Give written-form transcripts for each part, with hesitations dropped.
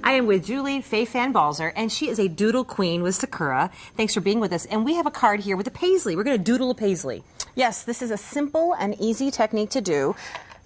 I am with Julie Fei-Fan Balzer, and she is a doodle queen with Sakura. Thanks for being with us. And we have a card here with a paisley. We're going to doodle a paisley. Yes, this is a simple and easy technique to do.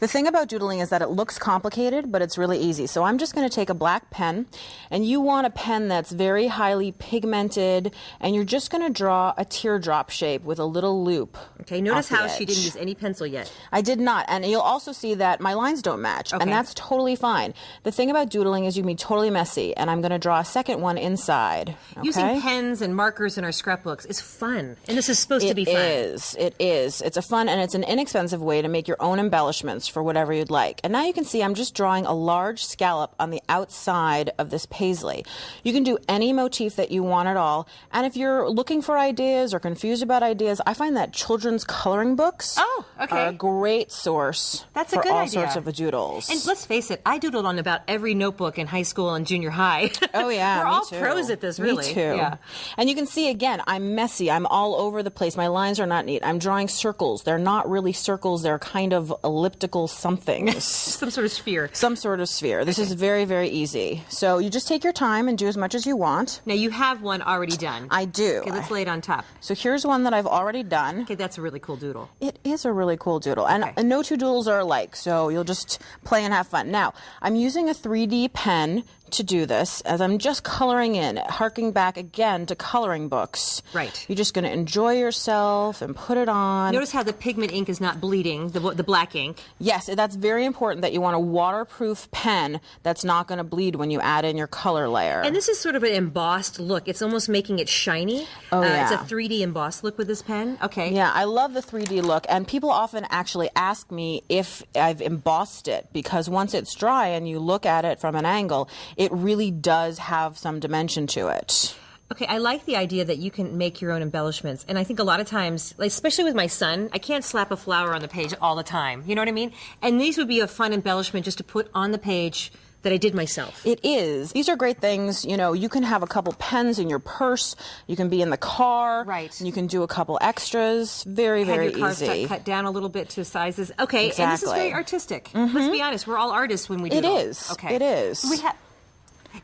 The thing about doodling is that it looks complicated, but it's really easy. So I'm just going to take a black pen, and you want a pen that's very highly pigmented, and you're just going to draw a teardrop shape with a little loop. Okay, notice how she didn't use any pencil yet. I did not, and you'll also see that my lines don't match, and that's totally fine. The thing about doodling is you can be totally messy, and I'm going to draw a second one inside. Okay? Using pens and markers in our scrapbooks is fun, and this is supposed to be fun. It is. It's a fun, and it's an inexpensive way to make your own embellishments for whatever you'd like. And now you can see I'm just drawing a large scallop on the outside of this paisley. You can do any motif that you want at all. And if you're looking for ideas or confused about ideas, I find that children's coloring books are a great source for all sorts of doodles. And let's face it, I doodled on about every notebook in high school and junior high. Oh yeah, we're all pros at this, really. Me too. Yeah. And you can see again, I'm messy. I'm all over the place. My lines are not neat. I'm drawing circles. They're not really circles. They're kind of elliptical somethings. Some sort of sphere. Some sort of sphere. This is very, very easy. So you just take your time and do as much as you want. Now you have one already done. I do. Okay, let's lay it on top. So here's one that I've already done. Okay, that's a really cool doodle. It is a really cool doodle. And no two doodles are alike, so you'll just play and have fun. Now, I'm using a 3D pen to do this, as I'm just coloring in, harking back again to coloring books. Right. You're just going to enjoy yourself and put it on. Notice how the pigment ink is not bleeding, the black ink. Yes, that's very important, that you want a waterproof pen that's not going to bleed when you add in your color layer. And this is sort of an embossed look. It's almost making it shiny. Oh, yeah. It's a 3D embossed look with this pen. Okay. Yeah, I love the 3D look, and people often actually ask me if I've embossed it, because once it's dry and you look at it from an angle, it really does have some dimension to it. Okay, I like the idea that you can make your own embellishments. And I think a lot of times, like especially with my son, I can't slap a flower on the page all the time. You know what I mean? And these would be a fun embellishment just to put on the page that I did myself. It is. These are great things. You know, you can have a couple pens in your purse. You can be in the car. Right. And you can do a couple extras. Very, very easy. Have your cards cut down a little bit to sizes. Okay, exactly. And this is very artistic. Let's be honest. We're all artists when we do it. It is. Okay. It is.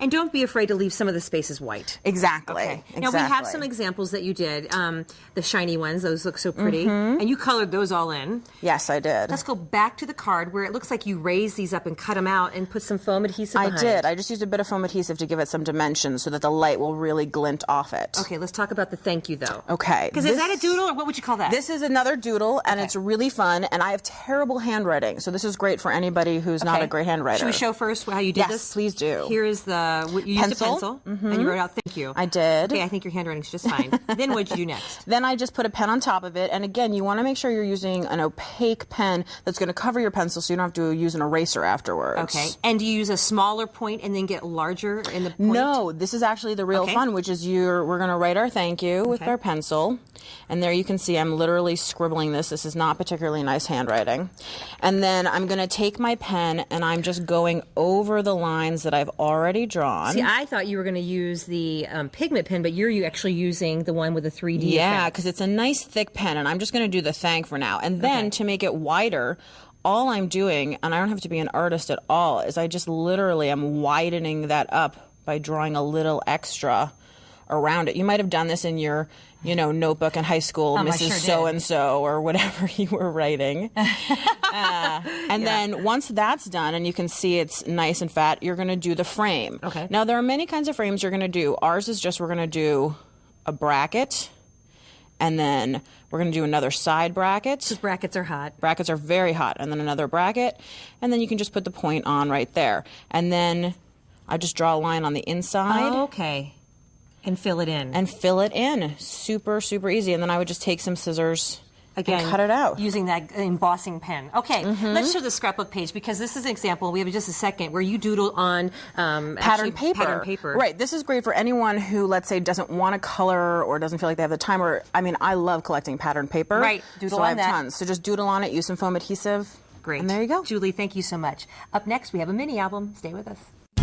And don't be afraid to leave some of the spaces white. Exactly. Okay. Now we have some examples that you did. The shiny ones, those look so pretty. And you colored those all in. Yes, I did. Let's go back to the card where it looks like you raised these up and cut them out and put some foam adhesive behind. I did. I just used a bit of foam adhesive to give it some dimension so that the light will really glint off it. Okay, let's talk about the thank you though. Okay. Because is that a doodle or what would you call that? This is another doodle, and it's really fun, and I have terrible handwriting, so this is great for anybody who's not a great handwriter. Should we show first how you did this? Yes, please do. Here is the, you used a pencil, and you wrote out thank you. I did. Okay, I think your handwriting's just fine. Then what'd you do next? Then I just put a pen on top of it, and again, you want to make sure you're using an opaque pen that's going to cover your pencil so you don't have to use an eraser afterwards. Okay, and do you use a smaller point and then get larger in the point? No, this is actually the real fun, which is we're going to write our thank you with our pencil, and there you can see I'm literally scribbling this. This is not particularly nice handwriting. And then I'm going to take my pen, and I'm just going over the lines that I've already drawn. See, I thought you were going to use the pigment pen, but you're actually using the one with the 3D Yeah, because it's a nice thick pen, and I'm just going to do the thank for now. And then to make it wider, all I'm doing, and I don't have to be an artist at all, is I just literally am widening that up by drawing a little extra around it. You might have done this in your, notebook in high school, Mrs. So-and-so or whatever you were writing. And then once that's done and you can see it's nice and fat, you're going to do the frame. Okay. Now, there are many kinds of frames you're going to do. Ours is just we're going to do a bracket, and then we're going to do another side bracket. Because brackets are hot. Brackets are very hot. And then another bracket, and then you can just put the point on right there. And then I just draw a line on the inside. Oh, okay. And fill it in. And fill it in. Super, super easy. And then I would just take some scissors and cut it out. Using that embossing pen. Okay, let's show the scrapbook page, because this is an example, we have just a second, where you doodle on pattern paper. Right, this is great for anyone who, let's say, doesn't want to color or doesn't feel like they have the time. Or, I love collecting pattern paper. Right, doodle on that. So I have tons. So just doodle on it, use some foam adhesive. Great. And there you go. Julie, thank you so much. Up next, we have a mini album. Stay with us.